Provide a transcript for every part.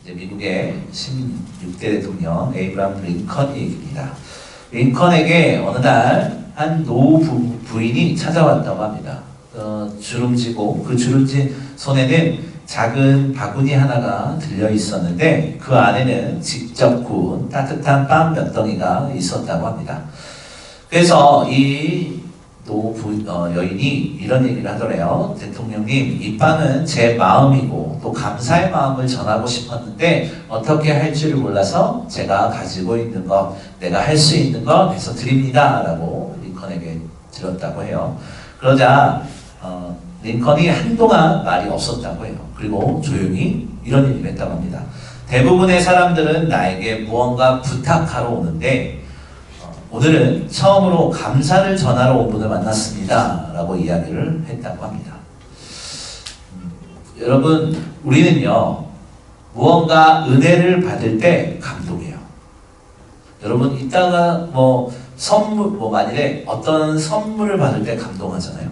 이제 미국의 16대 대통령 에이브라함 링컨 얘기입니다. 링컨에게 어느 날 한 노 부인이 찾아왔다고 합니다. 주름지고 그 주름진 손에는 작은 바구니 하나가 들려 있었는데 그 안에는 직접 구운 따뜻한 빵 몇 덩이가 있었다고 합니다. 그래서 이 여인이 이런 얘기를 하더래요. 대통령님, 이 빵은 제 마음이고 또 감사의 마음을 전하고 싶었는데 어떻게 할지를 몰라서 제가 가지고 있는 것, 내가 할 수 있는 것 해서 드립니다 라고 링컨에게 드렸다고 해요. 그러자 링컨이 한동안 말이 없었다고 해요. 그리고 조용히 이런 얘기를 했다고 합니다. 대부분의 사람들은 나에게 무언가 부탁하러 오는데 오늘은 처음으로 감사를 전하러 온 분을 만났습니다 라고 이야기를 했다고 합니다. 여러분, 우리는요 무언가 은혜를 받을 때 감동해요. 여러분, 이따가 만일에 어떤 선물을 받을 때 감동하잖아요.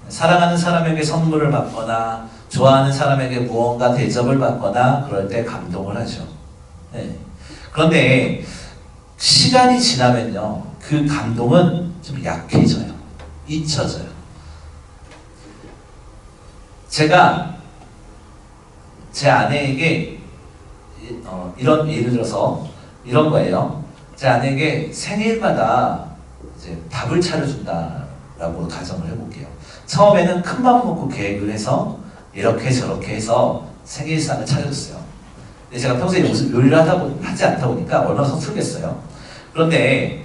사랑하는 사람에게 선물을 받거나 좋아하는 사람에게 무언가 대접을 받거나 그럴 때 감동을 하죠. 네. 그런데 시간이 지나면요 그 감동은 좀 약해져요. 잊혀져요. 제가 제 아내에게 이런, 예를 들어서 이런 거예요. 제 아내에게 생일마다 이제 밥을 차려준다라고 가정을 해볼게요. 처음에는 큰 맘 먹고 계획을 해서 이렇게 저렇게 해서 생일상을 차려줬어요. 근데 제가 평소에 무슨 요리를 하지 않다 보니까 얼마나 서툴겠어요. 그런데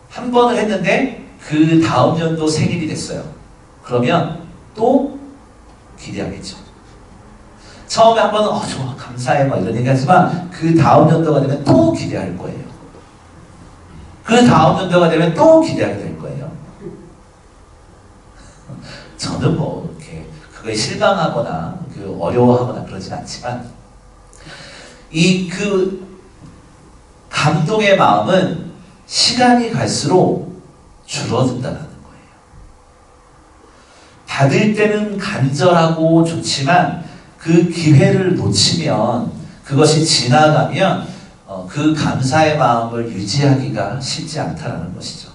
한 번을 했는데 그 다음 연도 생일이 됐어요. 그러면 또 기대하겠죠. 처음에 한 번은 좋아 감사해 막 이런 얘기 하지만 그 다음 연도가 되면 또 기대할 거예요. 그 다음 연도가 되면 또 기대하게 될 거예요. 저는 이렇게 그거에 실망하거나 어려워하거나 그러진 않지만 감동의 마음은 시간이 갈수록 줄어든다는 거예요. 받을 때는 간절하고 좋지만 그 기회를 놓치면, 그것이 지나가면 그 감사의 마음을 유지하기가 쉽지 않다는 것이죠.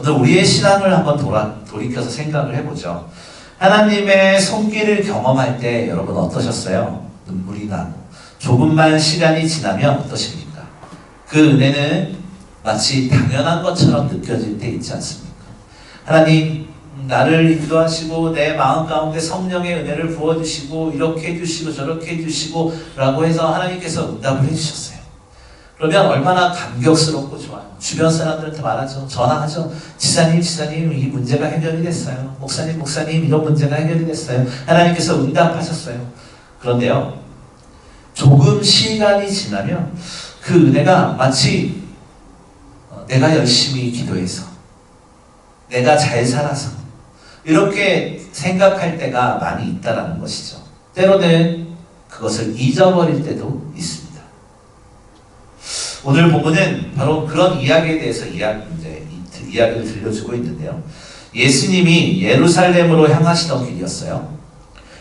오늘 우리의 신앙을 한번 돌이켜서 생각을 해보죠. 하나님의 손길을 경험할 때 여러분 어떠셨어요? 눈물이 나고 조금만 시간이 지나면 어떠십니까? 그 은혜는 마치 당연한 것처럼 느껴질 때 있지 않습니까? 하나님 나를 인도하시고 내 마음 가운데 성령의 은혜를 부어주시고 이렇게 해주시고 저렇게 해주시고 라고 해서 하나님께서 응답을 해주셨어요. 그러면 얼마나 감격스럽고 좋아요. 주변 사람들한테 말하죠. 전화하죠. 지사님 이 문제가 해결이 됐어요. 목사님 이런 문제가 해결이 됐어요. 하나님께서 응답하셨어요. 그런데요 조금 시간이 지나면 그 은혜가 마치 내가 열심히 기도해서 내가 잘 살아서 이렇게 생각할 때가 많이 있다는 것이죠. 때로는 그것을 잊어버릴 때도 있습니다. 오늘 본문은 바로 그런 이야기에 대해서 이야기를 들려주고 있는데요. 예수님이 예루살렘으로 향하시던 길이었어요.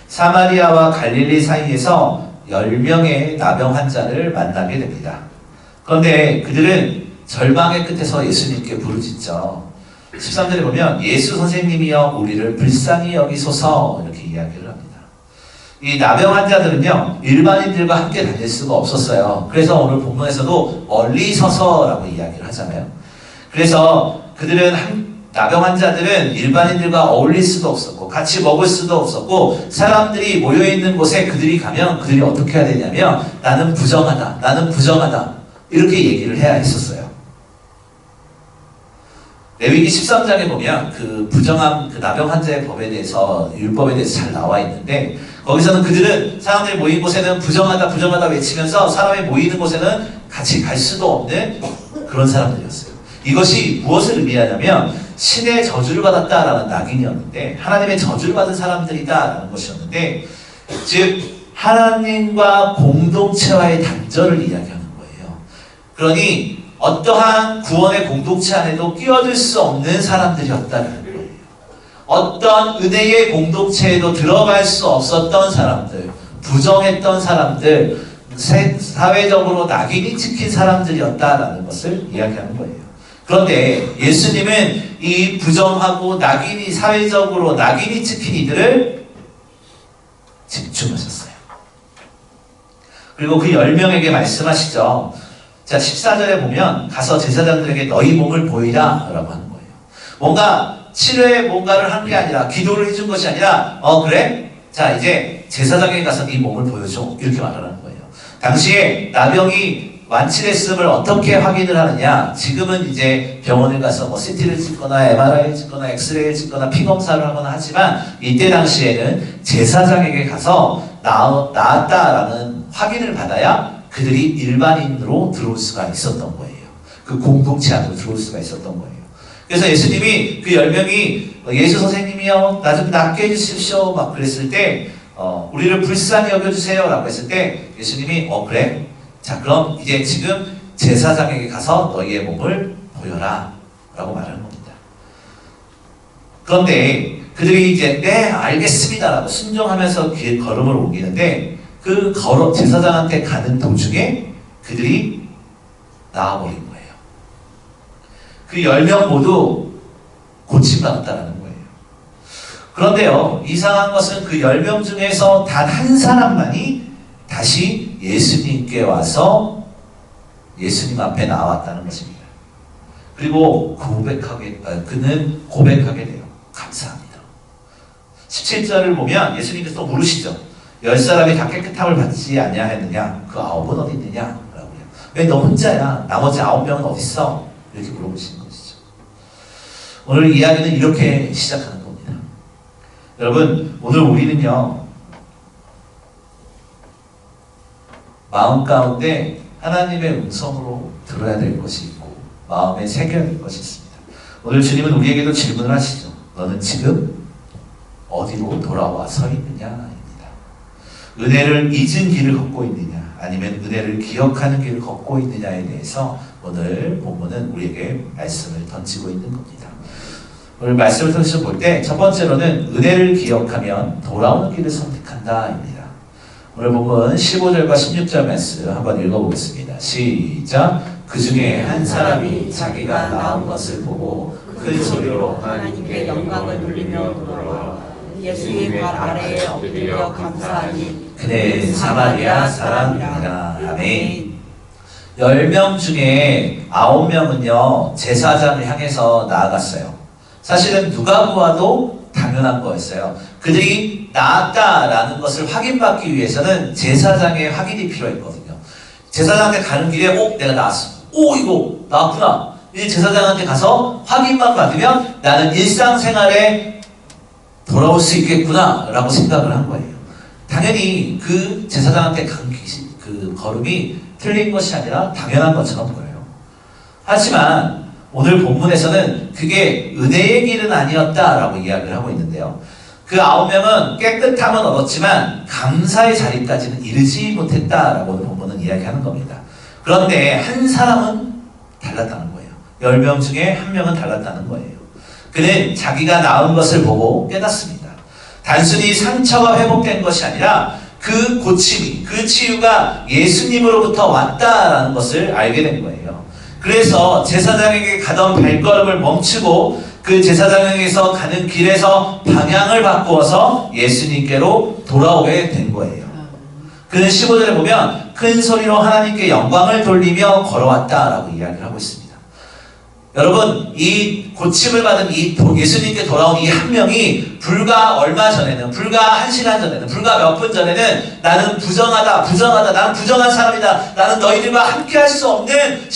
사마리아와 갈릴리 사이에서 10명의 나병 환자를 만나게 됩니다. 그런데 그들은 절망의 끝에서 예수님께 부르짖죠. 13절에 보면 예수 선생님이여 우리를 불쌍히 여기소서 이렇게 이야기를 합니다. 이 나병 환자들은요 일반인들과 함께 다닐 수가 없었어요. 그래서 오늘 본문에서도 멀리 서서라고 이야기를 하잖아요. 그래서 나병 환자들은 일반인들과 어울릴 수도 없었고 같이 먹을 수도 없었고 사람들이 모여있는 곳에 그들이 가면 그들이 어떻게 해야 되냐면 나는 부정하다 이렇게 얘기를 해야 했었어요. 레위기 13장에 보면 그 부정함, 그 나병 환자의 법에 대해서, 율법에 대해서 잘 나와 있는데 거기서는 그들은 사람들이 모인 곳에는 부정하다 외치면서 사람이 모이는 곳에는 같이 갈 수도 없는 그런 사람들이었어요. 이것이 무엇을 의미하냐면 신의 저주를 받았다라는 낙인이었는데 하나님의 저주를 받은 사람들이다라는 것이었는데 즉 하나님과 공동체와의 단절을 이야기하는 거예요. 그러니 어떠한 구원의 공동체 안에도 끼어들 수 없는 사람들이었다는 거예요. 어떤 은혜의 공동체에도 들어갈 수 없었던 사람들, 부정했던 사람들, 사회적으로 낙인이 찍힌 사람들이었다라는 것을 이야기하는 거예요. 그런데 예수님은 이 부정하고 낙인이 사회적으로 낙인이 찍힌 이들을 집중하셨어요. 그리고 그 10명에게 말씀하시죠. 자, 14절에 보면 가서 제사장들에게 너희 몸을 보이라 라고 하는 거예요. 뭔가 치료에 뭔가를 한 게 아니라, 기도를 해준 것이 아니라, 그래? 자, 이제 제사장에게 가서 네 몸을 보여줘, 이렇게 말하는 거예요. 당시에 나병이 완치됐음을 어떻게 확인을 하느냐, 지금은 이제 병원에 가서 뭐 CT를 찍거나 MRI를 찍거나 엑스레이를 찍거나 피검사를 하거나 하지만, 이때 당시에는 제사장에게 가서 나았다라는 확인을 받아야 그들이 일반인으로 들어올 수가 있었던 거예요. 그 공동체 안으로 들어올 수가 있었던 거예요. 그래서 예수님이 그 10명이 예수 선생님이요, 나 좀 낫게 해주십시오 막 그랬을 때, 우리를 불쌍히 여겨주세요 라고 했을 때 예수님이 그래? 자, 그럼 이제 지금 제사장에게 가서 너희의 몸을 보여라 라고 말하는 겁니다. 그런데 그들이 이제 네 알겠습니다 라고 순종하면서 걸음을 옮기는데, 그 제사장한테 가는 도중에 그들이 나와버린 거예요. 그 10명 모두 고침받았다는 거예요. 그런데요, 이상한 것은 그 10명 중에서 단 한 사람만이 다시 예수님께 와서 예수님 앞에 나왔다는 것입니다. 그리고 그는 고백하게 돼요. 감사합니다. 17절을 보면 예수님께서 또 물으시죠. 10사람이 다 깨끗함을 받지 아니하였느냐? 그 9은 어디 있느냐? 라고요. 왜 너 혼자야? 나머지 9명은 어디 있어? 이렇게 물어보시는 것이죠. 오늘 이야기는 이렇게 시작하는 겁니다. 여러분, 오늘 우리는요, 마음 가운데 하나님의 음성으로 들어야 될 것이 있고 마음에 새겨야 될 것이 있습니다. 오늘 주님은 우리에게도 질문을 하시죠. 너는 지금 어디로 돌아와 서 있느냐? 은혜를 잊은 길을 걷고 있느냐, 아니면 은혜를 기억하는 길을 걷고 있느냐에 대해서 오늘 본문은 우리에게 말씀을 던지고 있는 겁니다. 오늘 말씀을 통해서 볼 때 첫 번째로는 은혜를 기억하면 돌아오는 길을 선택한다입니다. 오늘 본문 15절과 16절 말씀 한번 읽어보겠습니다. 시작. 그 중에 한 사람이 자기가 나온 것을 보고 큰 소리로 하나님께 영광을 돌리며 돌아와 예수의 발 아래에 엎드려 감사하니 그는 사마리아 사람이라. 아멘. 10명 중에 9명은요 제사장을 향해서 나아갔어요. 사실은 누가 보아도 당연한 거였어요. 그들이 나았다라는 것을 확인받기 위해서는 제사장의 확인이 필요했거든요. 제사장한테 가는 길에 내가 나았어. 이거 나왔구나. 이제 제사장한테 가서 확인만 받으면 나는 일상생활에 돌아올 수 있겠구나 라고 생각을 한 거예요. 당연히 그 제사장한테 간 그 걸음이 틀린 것이 아니라 당연한 것처럼 보여요. 하지만 오늘 본문에서는 그게 은혜의 길은 아니었다라고 이야기를 하고 있는데요. 그 9명은 깨끗함은 얻었지만 감사의 자리까지는 이르지 못했다라고 오늘 본문은 이야기하는 겁니다. 그런데 한 사람은 달랐다는 거예요. 10명 중에 한 명은 달랐다는 거예요. 그는 자기가 나은 것을 보고 깨닫습니다. 단순히 상처가 회복된 것이 아니라 그 고침이, 그 치유가 예수님으로부터 왔다라는 것을 알게 된 거예요. 그래서 제사장에게 가던 발걸음을 멈추고 그 제사장에게서 가는 길에서 방향을 바꾸어서 예수님께로 돌아오게 된 거예요. 그는 15절에 보면 큰 소리로 하나님께 영광을 돌리며 걸어왔다라고 이야기를 하고 있습니다. 여러분, 이 고침을 받은 이 예수님께 돌아온 이 한 명이 불과 얼마 전에는, 불과 1시간 전에는, 불과 몇 분 전에는 나는 부정하다, 나는 부정한 사람이다, 나는 너희들과 함께 할 수 없는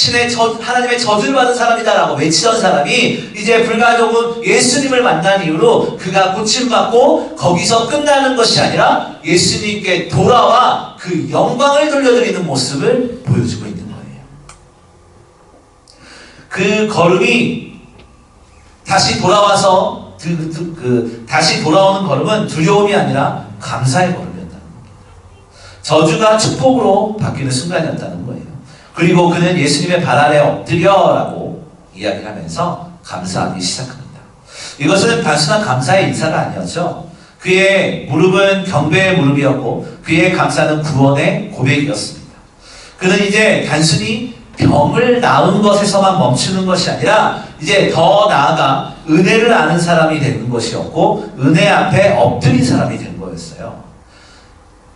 하나님의 저주를 받은 사람이다 라고 외치던 사람이 이제 불과 조금 예수님을 만난 이후로 그가 고침받고 거기서 끝나는 것이 아니라 예수님께 돌아와 그 영광을 돌려드리는 모습을 보여주고 있는 거예요. 그 걸음이 다시 돌아와서 다시 돌아오는 걸음은 두려움이 아니라 감사의 걸음이었다는 겁니다. 저주가 축복으로 바뀌는 순간이었다는 거예요. 그리고 그는 예수님의 발 아래 엎드려라고 이야기하면서 감사하기 시작합니다. 이것은 단순한 감사의 인사가 아니었죠. 그의 무릎은 경배의 무릎이었고 그의 감사는 구원의 고백이었습니다. 그는 이제 단순히 병을 나은 것에서만 멈추는 것이 아니라 이제 더 나아가 은혜를 아는 사람이 되는 것이었고 은혜 앞에 엎드린 사람이 된 거였어요.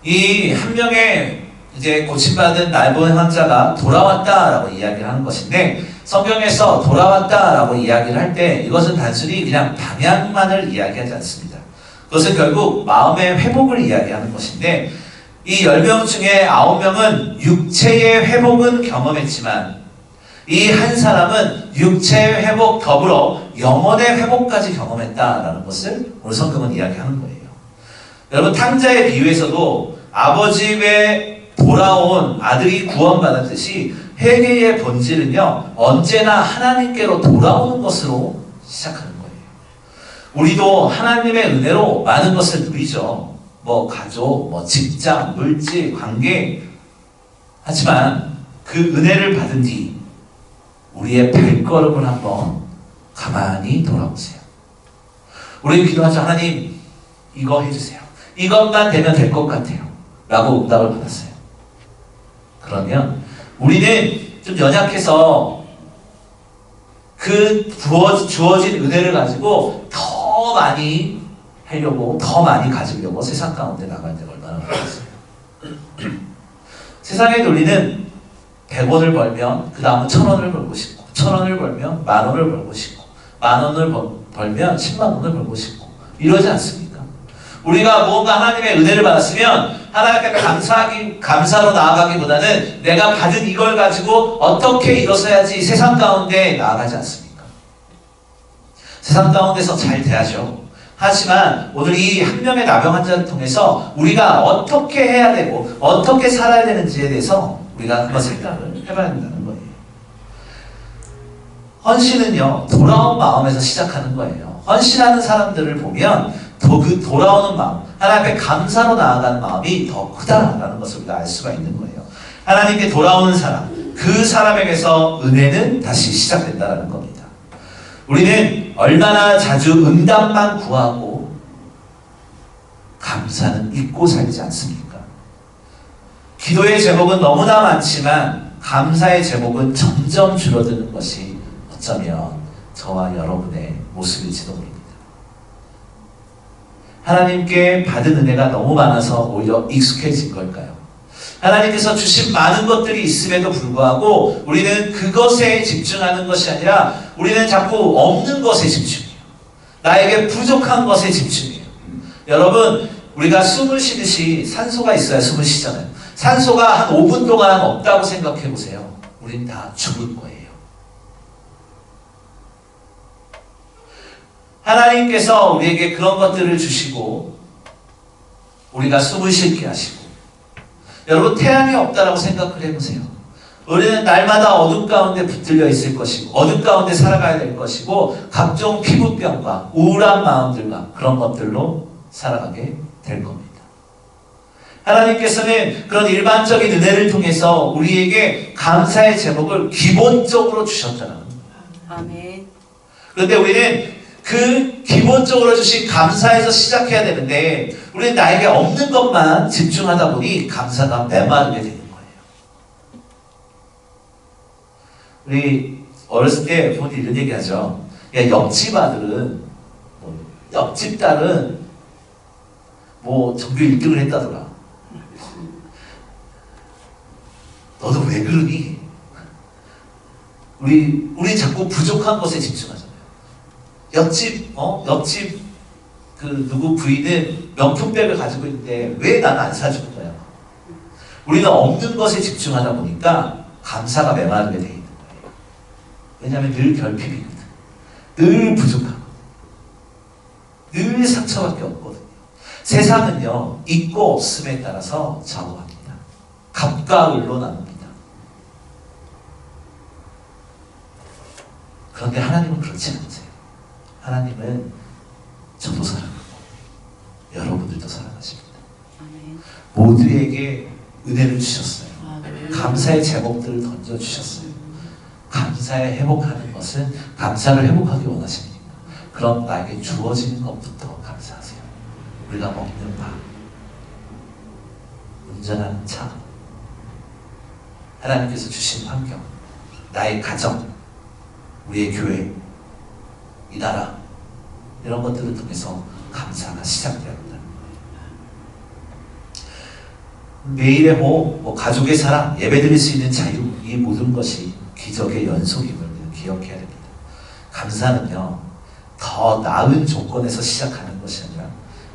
이 한 명의 이제 고침받은 날본 환자가 돌아왔다라고 이야기를 하는 것인데 성경에서 돌아왔다라고 이야기를 할 때 이것은 단순히 그냥 방향만을 이야기하지 않습니다. 그것은 결국 마음의 회복을 이야기하는 것인데 이 10명 중에 9명은 육체의 회복은 경험했지만 이 한 사람은 육체의 회복 더불어 영혼의 회복까지 경험했다라는 것을 오늘 성경은 이야기하는 거예요. 여러분 탕자의 비유에서도 아버지의 돌아온 아들이 구원받았듯이 회개의 본질은요 언제나 하나님께로 돌아오는 것으로 시작하는 거예요. 우리도 하나님의 은혜로 많은 것을 누리죠. 뭐 가족, 뭐 직장, 물질, 관계. 하지만 그 은혜를 받은 뒤 우리의 발걸음을 한번 가만히 돌아보세요. 우리 기도하죠. 하나님 이거 해주세요. 이것만 되면 될 것 같아요. 라고 응답을 받았어요. 그러면 우리는 좀 연약해서 그 주어진 은혜를 가지고 더 많이 하려고 더 많이 가지려고 세상 가운데 나갈 때가 얼마나 많았어요. 세상의 논리는 100원을 벌면 그 다음은 1000원을 벌고 싶고 1000원을 벌면 10,000원을 벌고 싶고 10,000원을 벌면 100,000원을 벌고 싶고 이러지 않습니까? 우리가 무언가 하나님의 은혜를 받았으면 하나님께 감사로 나아가기보다는 내가 받은 이걸 가지고 어떻게 일어서야지 세상 가운데 나아가지 않습니까? 세상 가운데서 잘 돼야죠. 하지만 오늘 이 한 명의 나병 환자를 통해서 우리가 어떻게 해야 되고 어떻게 살아야 되는지에 대해서 우리가 한번 생각을 해봐야 된다는 거예요. 헌신은요 돌아온 마음에서 시작하는 거예요. 헌신하는 사람들을 보면 그 돌아오는 마음, 하나님 앞에 감사로 나아가는 마음이 더 크다라는 것을 우리가 알 수가 있는 거예요. 하나님께 돌아오는 사람, 그 사람에게서 은혜는 다시 시작된다는 겁니다. 우리는 얼마나 자주 응답만 구하고 감사는 잊고 살지 않습니까? 기도의 제목은 너무나 많지만 감사의 제목은 점점 줄어드는 것이 어쩌면 저와 여러분의 모습일지도 모릅니다. 하나님께 받은 은혜가 너무 많아서 오히려 익숙해진 걸까요? 하나님께서 주신 많은 것들이 있음에도 불구하고 우리는 그것에 집중하는 것이 아니라 우리는 자꾸 없는 것에 집중해요. 나에게 부족한 것에 집중해요. 여러분 우리가 숨을 쉬듯이 산소가 있어야 숨을 쉬잖아요. 산소가 한 5분 동안 없다고 생각해 보세요. 우린 다 죽을 거예요. 하나님께서 우리에게 그런 것들을 주시고 우리가 숨을 쉬게 하시고 여러분 태양이 없다라고 생각을 해보세요. 우리는 날마다 어둠 가운데 붙들려 있을 것이고 어둠 가운데 살아가야 될 것이고 각종 피부병과 우울한 마음들과 그런 것들로 살아가게 될 겁니다. 하나님께서는 그런 일반적인 은혜를 통해서 우리에게 감사의 제목을 기본적으로 주셨다는 겁니다. 아멘. 그런데 우리는 그 기본적으로 주신 감사에서 시작해야 되는데 우리는 나에게 없는 것만 집중하다 보니 감사가 메마르게 되는 거예요. 우리 어렸을 때 부모님이 이런 얘기 하죠. 야, 옆집 아들은 옆집 딸은 전교 1등을 했다더라. 너도 왜 그러니? 우리 자꾸 부족한 것에 집중하잖아요. 옆집 그 누구 부인은 명품백을 가지고 있는데 왜 나는 안 사주는 거야? 우리는 없는 것에 집중하다 보니까 감사가 메마르게 돼 있는 거예요. 왜냐하면 늘 결핍이거든. 늘 부족하고 늘 상처밖에 없거든요. 세상은요 있고 없음에 따라서 좌우합니다. 갑과 을로 나눕니다. 그런데 하나님은 그렇지 않으세요. 하나님은 저도 사랑하고 여러분들도 사랑하십니다. 아멘. 모두에게 은혜를 주셨어요. 아멘. 감사의 제목들을 던져주셨어요. 감사에 회복하는 것은 감사를 회복하기 원하십니까? 그럼 나에게 주어지는 것부터 감사하세요. 우리가 먹는 밥, 운전하는 차, 하나님께서 주신 환경, 나의 가정, 우리의 교회, 이 나라, 이런 것들을 통해서 감사가 시작되어야 한다는 거예요. 매일의 뭐 가족의 사랑, 예배드릴 수 있는 자유, 이 모든 것이 기적의 연속임을 기억해야 됩니다. 감사는요, 더 나은 조건에서 시작하는 것이 아니라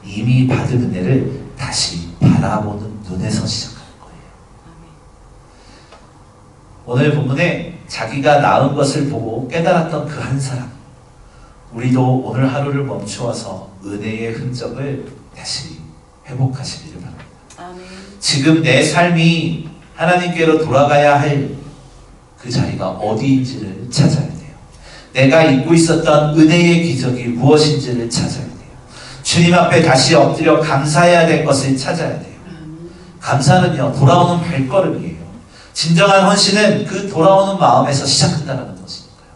이미 받은 은혜를 다시 바라보는 눈에서 시작하는 거예요. 오늘 본문에 자기가 낳은 것을 보고 깨달았던 그 한 사람, 우리도 오늘 하루를 멈추어서 은혜의 흔적을 다시 회복하시기를 바랍니다. 아멘. 지금 내 삶이 하나님께로 돌아가야 할 그 자리가 어디인지를 찾아야 돼요. 내가 잊고 있었던 은혜의 기적이 무엇인지를 찾아야 돼요. 주님 앞에 다시 엎드려 감사해야 될 것을 찾아야 돼요. 감사는요, 돌아오는 발걸음이에요. 진정한 헌신은 그 돌아오는 마음에서 시작한다는 것이니까요.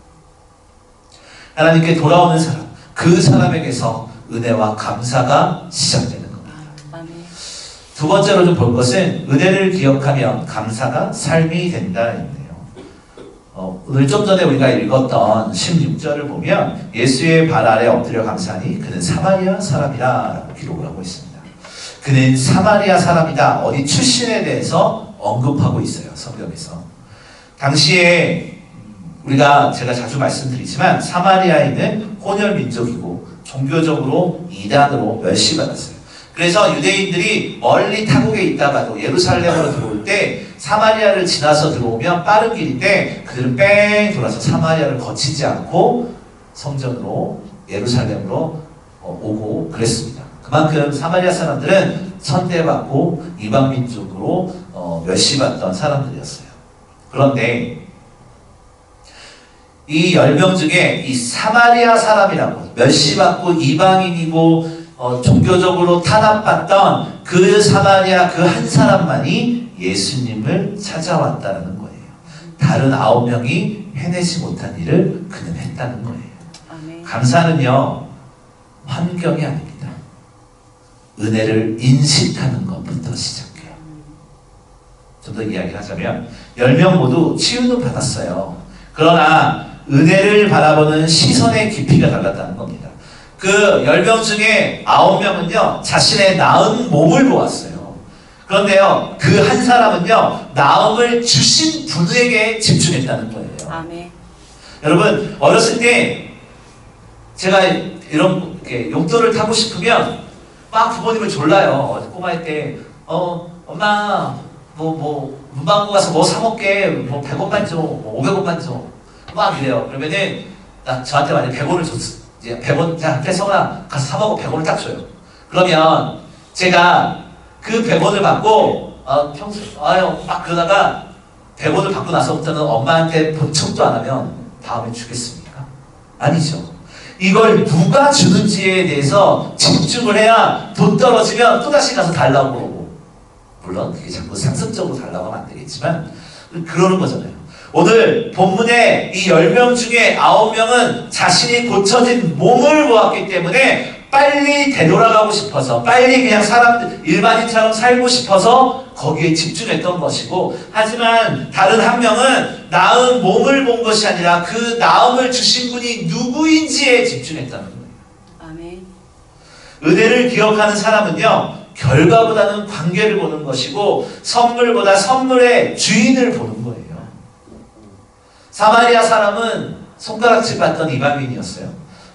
하나님께 돌아오는 사람, 그 사람에게서 은혜와 감사가 시작되는 겁니다. 아멘. 두 번째로 좀 볼 것은 은혜를 기억하면 감사가 삶이 된다인데요. 오늘 좀 전에 우리가 읽었던 16절을 보면 예수의 발 아래 엎드려 감사하니 그는 사마리아 사람이라 라고 기록을 하고 있습니다. 그는 사마리아 사람이다. 어디 출신에 대해서 언급하고 있어요. 성경에서. 당시에 제가 자주 말씀드리지만 사마리아인은 혼혈 민족이고 종교적으로 이단으로 멸시받았어요. 그래서 유대인들이 멀리 타국에 있다가도 예루살렘으로 들어올 때 사마리아를 지나서 들어오면 빠른 길인데 그들은 뺑 돌아서 사마리아를 거치지 않고 성전으로 예루살렘으로 오고 그랬습니다. 그만큼 사마리아 사람들은 선대받고 이방 민족으로 멸시받던 사람들이었어요. 그런데 이 10명 중에 이 사마리아 사람이라고 멸시받고 이방인이고 종교적으로 탄압받던 그 사마리아 그 한 사람만이 예수님을 찾아왔다는 거예요. 다른 9명이 해내지 못한 일을 그는 했다는 거예요. 아멘. 감사는요, 환경이 아닙니다. 은혜를 인식하는 것부터 시작해요. 좀 더 이야기를 하자면 10명 모두 치유는 받았어요. 그러나 은혜를 바라보는 시선의 깊이가 달랐다는 겁니다. 그 10명 중에 9명은요 자신의 나은 몸을 보았어요. 그런데요 그 한 사람은요 나음을 주신 분에게 집중했다는 거예요. 아멘. 여러분 어렸을 때 제가 이런 용돈을 타고 싶으면 막 부모님을 졸라요. 꼬마일 때 엄마 문방구 가서 뭐 사 먹게 100원만 줘, 500원만 줘 막 이래요. 그러면은 저한테 만약에 100원을 줬어. 이제 100원, 자, 성아 가서 사 먹어. 100원을 딱 줘요. 그러면 제가 그 100원을 받고 막 그러다가 100원을 받고 나서부터는 엄마한테 본 척도 안 하면 다음에 주겠습니까? 아니죠. 이걸 누가 주는지에 대해서 집중을 해야 돈 떨어지면 또다시 가서 달라고 그러고, 물론 그게 자꾸 상습적으로 달라고 하면 안 되겠지만 그러는 거잖아요. 오늘 본문에 이 10명 중에 9명은 자신이 고쳐진 몸을 보았기 때문에 빨리 되돌아가고 싶어서, 빨리 그냥 일반인처럼 살고 싶어서 거기에 집중했던 것이고, 하지만 다른 한 명은 나은 몸을 본 것이 아니라 그 나음을 주신 분이 누구인지에 집중했다는 거예요. 아멘. 은혜를 기억하는 사람은요 결과보다는 관계를 보는 것이고 선물보다 선물의 주인을 보는 거예요. 사마리아 사람은 손가락질 받던 이방인이었어요.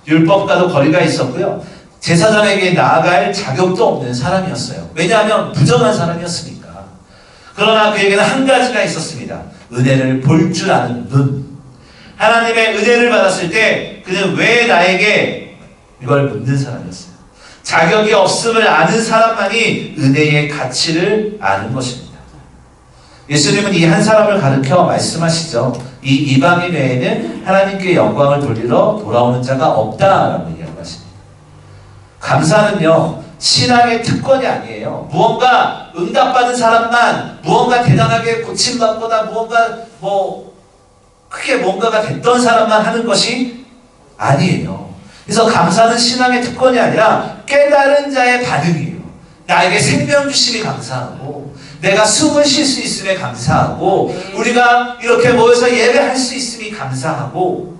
율법과도 거리가 있었고요. 제사장에게 나아갈 자격도 없는 사람이었어요. 왜냐하면 부정한 사람이었으니까. 그러나 그에게는 한 가지가 있었습니다. 은혜를 볼 줄 아는 눈. 하나님의 은혜를 받았을 때 그는 왜 나에게 이걸 묻는 사람이었어요. 자격이 없음을 아는 사람만이 은혜의 가치를 아는 것입니다. 예수님은 이 한 사람을 가르쳐 말씀하시죠. 이 이방인 외에는 하나님께 영광을 돌리러 돌아오는 자가 없다라고 이야기하십니다. 감사는요 신앙의 특권이 아니에요. 무언가 응답받은 사람만, 무언가 대단하게 고침받거나 무언가 크게 뭔가가 됐던 사람만 하는 것이 아니에요. 그래서 감사는 신앙의 특권이 아니라 깨달은 자의 반응이에요. 나에게 생명 주심이 감사하고 내가 숨을 쉴 수 있음에 감사하고 우리가 이렇게 모여서 예배할 수 있음이 감사하고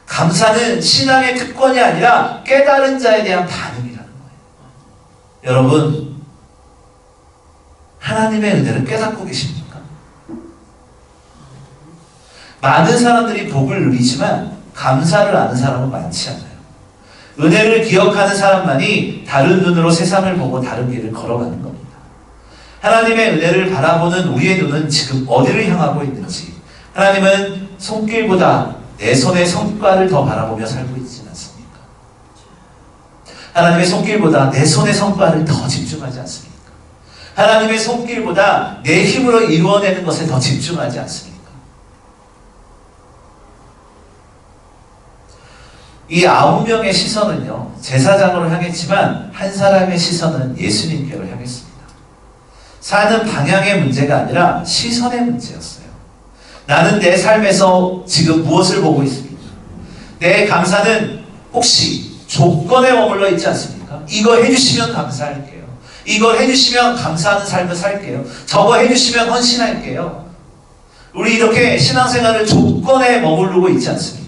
감사는 신앙의 특권이 아니라 깨달은 자에 대한 반응이라는 거예요. 여러분 하나님의 은혜를 깨닫고 계십니까? 많은 사람들이 복을 누리지만 감사를 아는 사람은 많지 않아요. 은혜를 기억하는 사람만이 다른 눈으로 세상을 보고 다른 길을 걸어가는 겁니다. 하나님의 은혜를 바라보는 우리의 눈은 지금 어디를 향하고 있는지, 하나님은 손길보다 내 손의 성과를 더 바라보며 살고 있지는 않습니까? 하나님의 손길보다 내 손의 성과를 더 집중하지 않습니까? 하나님의 손길보다 내 힘으로 이루어내는 것에 더 집중하지 않습니까? 이 9명의 시선은요, 제사장으로 향했지만 한 사람의 시선은 예수님께로 향했습니다. 사는 방향의 문제가 아니라 시선의 문제였어요. 나는 내 삶에서 지금 무엇을 보고 있습니까? 내 감사는 혹시 조건에 머물러 있지 않습니까? 이거 해주시면 감사할게요. 이거 해주시면 감사하는 삶을 살게요. 저거 해주시면 헌신할게요. 우리 이렇게 신앙생활을 조건에 머무르고 있지 않습니까?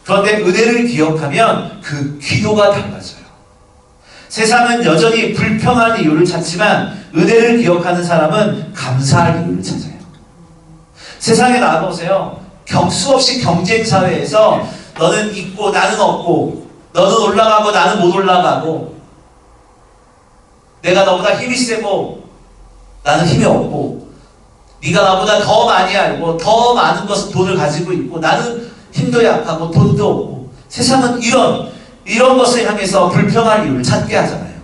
그런데 은혜를 기억하면 그 기도가 달라져요. 세상은 여전히 불평한 이유를 찾지만 은혜를 기억하는 사람은 감사할 이유를 찾아요. 세상에 나가보세요. 수없이 경쟁 사회에서 너는 있고 나는 없고, 너는 올라가고 나는 못 올라가고, 내가 너보다 힘이 세고 나는 힘이 없고, 네가 나보다 더 많이 알고 더 많은 것을 돈을 가지고 있고 나는 힘도 약하고 돈도 없고, 세상은 이런 것을 향해서 불평할 이유를 찾게 하잖아요.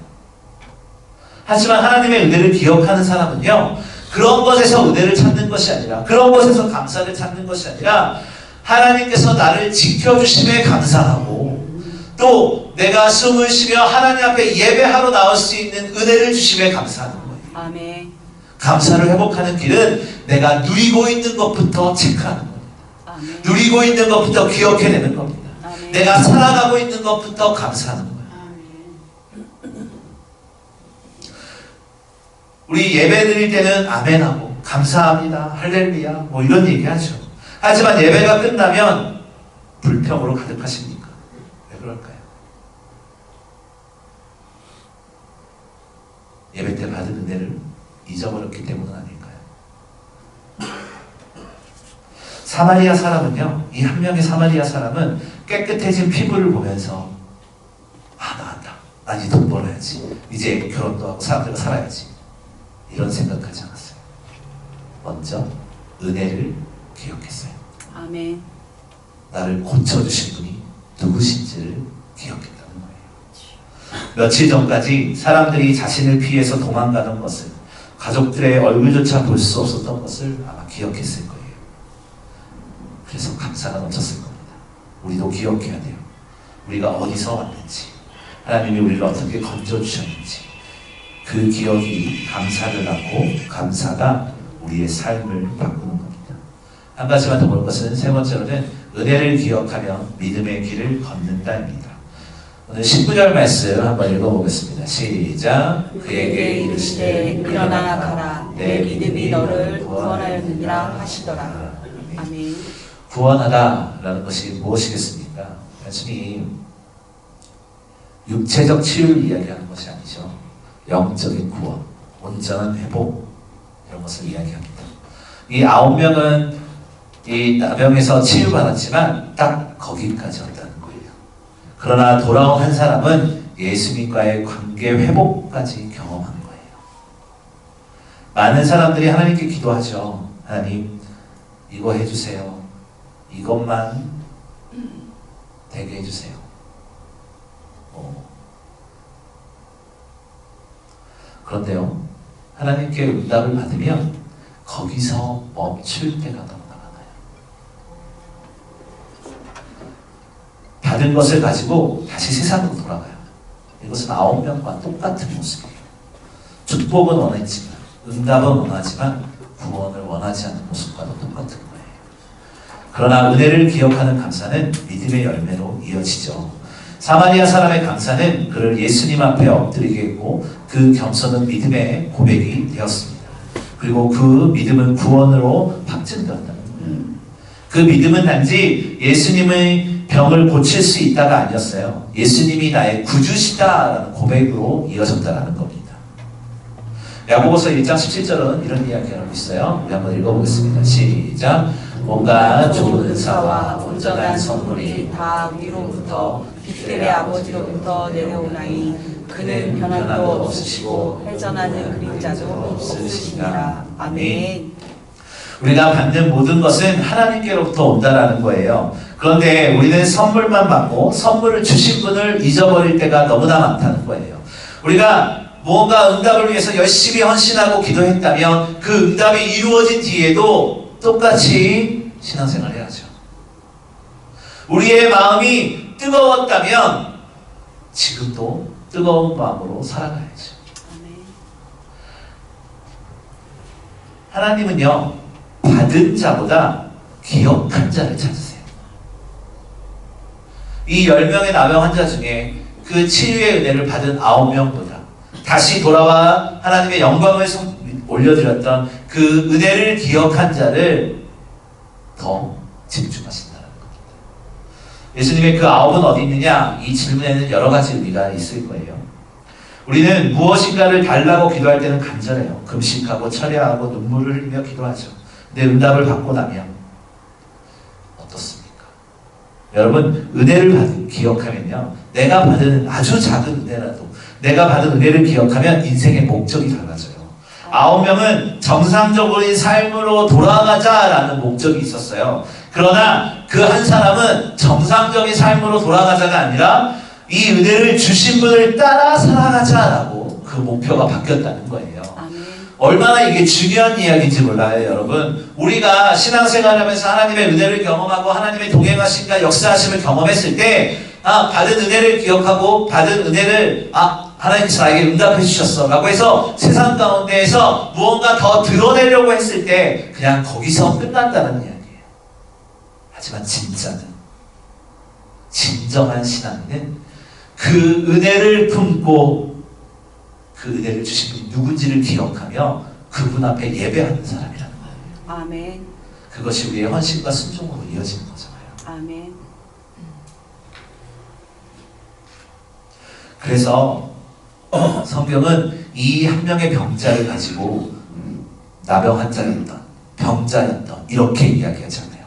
하지만 하나님의 은혜를 기억하는 사람은요, 그런 것에서 은혜를 찾는 것이 아니라, 그런 것에서 감사를 찾는 것이 아니라, 하나님께서 나를 지켜주심에 감사하고, 또 내가 숨을 쉬며 하나님 앞에 예배하러 나올 수 있는 은혜를 주심에 감사하는 거예요. 아멘. 감사를 회복하는 길은 내가 누리고 있는 것부터 체크하는 겁니다. 아멘. 누리고 있는 것부터 기억해내는 겁니다. 아멘. 내가 살아가고 있는 것부터 감사하는 거예요. 우리 예배 드릴 때는 아멘하고 감사합니다, 할렐루야 뭐 이런 얘기하죠. 하지만 예배가 끝나면 불평으로 가득하십니까? 왜 그럴까요? 예배 때 받은 은혜를 잊어버렸기 때문은 아닐까요? 사마리아 사람은요, 이 한 명의 사마리아 사람은 깨끗해진 피부를 보면서 나았다, 난 이제 돈 벌어야지, 이제 결혼도 하고 사람들과 살아야지, 이런 생각하지 않았어요. 먼저 은혜를 기억했어요. 아멘. 나를 고쳐주신 분이 누구신지를 기억했다는 거예요. 며칠 전까지 사람들이 자신을 피해서 도망가는 것을, 가족들의 얼굴조차 볼 수 없었던 것을 아마 기억했을 거예요. 그래서 감사가 넘쳤을 겁니다. 우리도 기억해야 돼요. 우리가 어디서 왔는지, 하나님이 우리를 어떻게 건져주셨는지, 그 기억이 감사를 낳고 감사가 우리의 삶을 바꾸는 겁니다. 한 가지만 더 볼 것은, 세 번째로는 은혜를 기억하며 믿음의 길을 걷는다입니다. 오늘 19절 말씀 한번 읽어보겠습니다. 시작. 그에게 이르시되 일어나 가라, 내 믿음이 너를 구원하였느니라 하시더라. 아멘. 구원하다라는 것이 무엇이겠습니까? 단순히 육체적 치유를 이야기하는 것이 아니죠. 영적인 구원, 온전한 회복, 이런 것을 이야기합니다. 이 9명은 이 나병에서 치유받았지만 딱 거기까지였다는 거예요. 그러나 돌아온 한 사람은 예수님과의 관계 회복까지 경험한 거예요. 많은 사람들이 하나님께 기도하죠. 하나님, 이거 해주세요. 이것만 되게 해주세요. 그런데요, 하나님께 응답을 받으면 거기서 멈출 때가 너무나 많아요. 받은 것을 가지고 다시 세상으로 돌아가요. 이것은 9명과 똑같은 모습이에요. 축복은 원했지만, 응답은 원하지만 구원을 원하지 않는 모습과도 똑같은 거예요. 그러나 은혜를 기억하는 감사는 믿음의 열매로 이어지죠. 사마리아 사람의 감사는 그를 예수님 앞에 엎드리게 했고 그 겸손은 믿음의 고백이 되었습니다. 그리고 그 믿음은 구원으로 확증되었다는 거예요. 그 믿음은 단지 예수님의 병을 고칠 수 있다가 아니었어요. 예수님이 나의 구주시다라는 고백으로 이어졌다는 겁니다. 야고보서 1장 17절은 이런 이야기가 하고 있어요. 우리 한번 읽어보겠습니다. 시작. 온갖 좋은 은사와 온전한 선물이 다 위로부터 빛들의 아버지로부터 내려오나니 그는 변함도 없으시고 회전하는 그림자도 없으시니라. 아멘. 우리가 받는 모든 것은 하나님께로부터 온다라는 거예요. 그런데 우리는 선물만 받고 선물을 주신 분을 잊어버릴 때가 너무나 많다는 거예요. 우리가 무언가 응답을 위해서 열심히 헌신하고 기도했다면 그 응답이 이루어진 뒤에도 똑같이 신앙생활을 해야죠. 우리의 마음이 뜨거웠다면 지금도 뜨거운 마음으로 살아가야죠. 하나님은요, 받은 자보다 기억한 자를 찾으세요. 이 10명의 나병 환자 중에 그 치유의 은혜를 받은 9명보다 다시 돌아와 하나님의 영광을 올려드렸던 그 은혜를 기억한 자를 더 집중하신다는 겁니다. 예수님의 그 9은 어디 있느냐? 이 질문에는 여러 가지 의미가 있을 거예요. 우리는 무엇인가를 달라고 기도할 때는 간절해요. 금식하고 철야하고 눈물을 흘리며 기도하죠. 근데 응답을 받고 나면 어떻습니까? 여러분, 은혜를 기억하면요, 내가 받은 아주 작은 은혜라도 내가 받은 은혜를 기억하면 인생의 목적이 달라져요. 9명은 정상적인 삶으로 돌아가자라는 목적이 있었어요. 그러나 그 한 사람은 정상적인 삶으로 돌아가자가 아니라 이 은혜를 주신 분을 따라 살아가자라고 그 목표가 바뀌었다는 거예요. 얼마나 이게 중요한 이야기인지 몰라요, 여러분. 우리가 신앙생활하면서 하나님의 은혜를 경험하고 하나님의 동행하심과 역사하심을 경험했을 때 받은 은혜를 기억하고 받은 은혜를 하나님께서 나에게 응답해 주셨어 라고 해서 세상 가운데에서 무언가 더 드러내려고 했을 때 그냥 거기서 끝난다는 이야기예요. 하지만 진정한 신앙인은 그 은혜를 품고 그 은혜를 주신 분이 누군지를 기억하며 그분 앞에 예배하는 사람이라는 거예요. 아멘. 그것이 우리의 헌신과 순종으로 이어지는 거잖아요. 아멘. 그래서 성경은 이 한 명의 병자를 가지고 나병 환자였던, 병자였던 이렇게 이야기하지 않아요.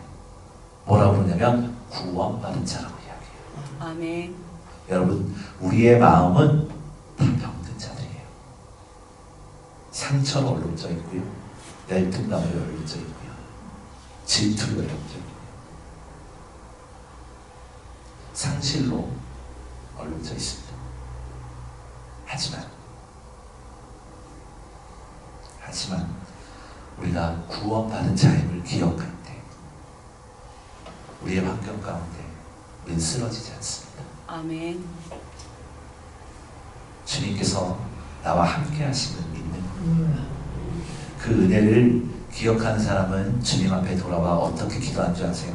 뭐라고 그러냐면 구원받은 자라고 이야기해요. 아멘. 여러분, 우리의 마음은 다 병든 자들이에요. 상처로 얼룩져 있고요, 열등감으로 얼룩져 있고요, 질투로 얼룩져 있고요, 상실로 얼룩져 있습니다. 하지만 우리가 구원받은 자임을 기억할 때 우리의 환경 가운데 우리는 쓰러지지 않습니다. 아멘. 주님께서 나와 함께 하시는 믿는 그 은혜를 기억하는 사람은 주님 앞에 돌아와 어떻게 기도한 줄 아세요?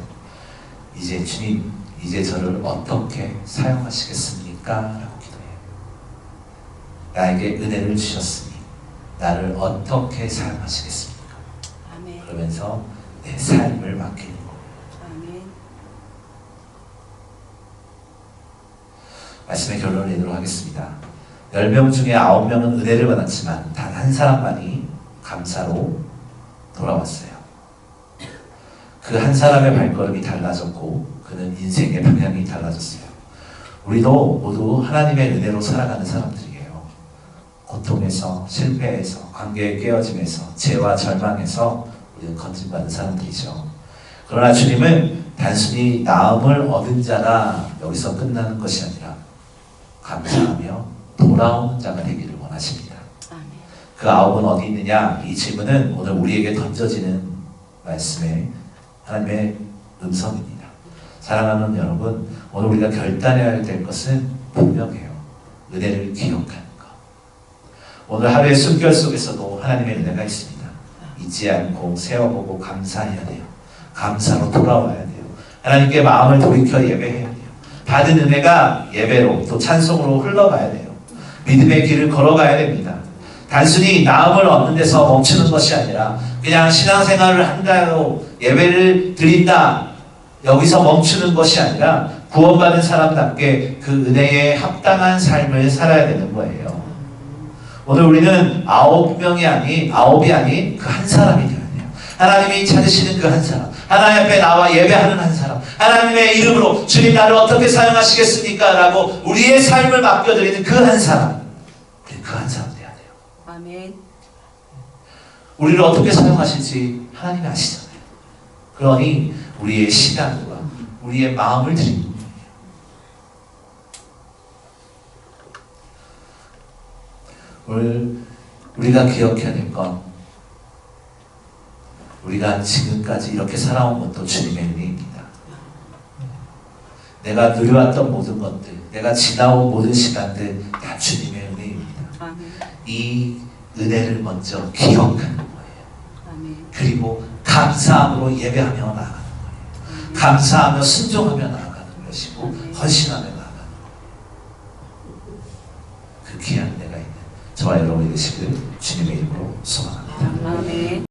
이제 주님, 이제 저를 어떻게 사용하시겠습니까? 라고 기도해요. 나에게 은혜를 주셨으니 나를 어떻게 사용하시겠습니까? 아멘. 그러면서 내 삶을 맡기는 거예요. 아멘. 말씀의 결론을 내도록 하겠습니다. 10명 중에 9명은 은혜를 받았지만 단 한 사람만이 감사로 돌아왔어요. 그 한 사람의 발걸음이 달라졌고 그는 인생의 방향이 달라졌어요. 우리도 모두 하나님의 은혜로 살아가는 사람들이에요. 고통에서, 실패에서, 관계의 깨어짐에서, 죄와 절망에서 우리는 건진받은 사람들이죠. 그러나 주님은 단순히 나음을 얻은 자라 여기서 끝나는 것이 아니라 감사하며 돌아오는 자가 되기를 원하십니다. 아멘. 그 9은 어디 있느냐? 이 질문은 오늘 우리에게 던져지는 말씀의 하나님의 음성입니다. 사랑하는 여러분, 오늘 우리가 결단해야 될 것은 분명해요. 은혜를 기억하는 것. 오늘 하루의 숨결 속에서도 하나님의 은혜가 있습니다. 잊지 않고 세워보고 감사해야 돼요. 감사로 돌아와야 돼요. 하나님께 마음을 돌이켜 예배해야 돼요. 받은 은혜가 예배로 또 찬송으로 흘러가야 돼요. 믿음의 길을 걸어가야 됩니다. 단순히 나음을 얻는 데서 멈추는 것이 아니라 그냥 신앙생활을 한다고 예배를 드린다 여기서 멈추는 것이 아니라 구원받은 사람답게 그 은혜에 합당한 삶을 살아야 되는 거예요. 오늘 우리는 9명이 아닌 9이 아닌 그 한 사람이 되어야 돼요. 하나님이 찾으시는 그 한 사람, 하나님 앞에 나와 예배하는 한 사람, 하나님의 이름으로 주님 나를 어떻게 사용하시겠습니까? 라고 우리의 삶을 맡겨드리는 그 한 사람, 우리 그 한 사람 돼야 돼요. 아멘. 우리를 어떻게 사용하실지 하나님이 아시잖아요. 그러니 우리의 시간과 우리의 마음을 드립니다. 오늘 우리가 기억해야 될 건 우리가 지금까지 이렇게 살아온 것도 주님의 은혜입니다. 내가 누려왔던 모든 것들, 내가 지나온 모든 시간들 다 주님의 은혜입니다. 아멘. 이 은혜를 먼저 기억하는 거예요. 아멘. 그리고 감사함으로 예배하며 나아가는 거예요. 감사하며 순종하며 나아가는 것이고 헌신하며 나아가는 거예요. 그 귀한 은혜가 있는 저와 여러분이 되시길 주님의 이름으로 소망합니다. 아멘.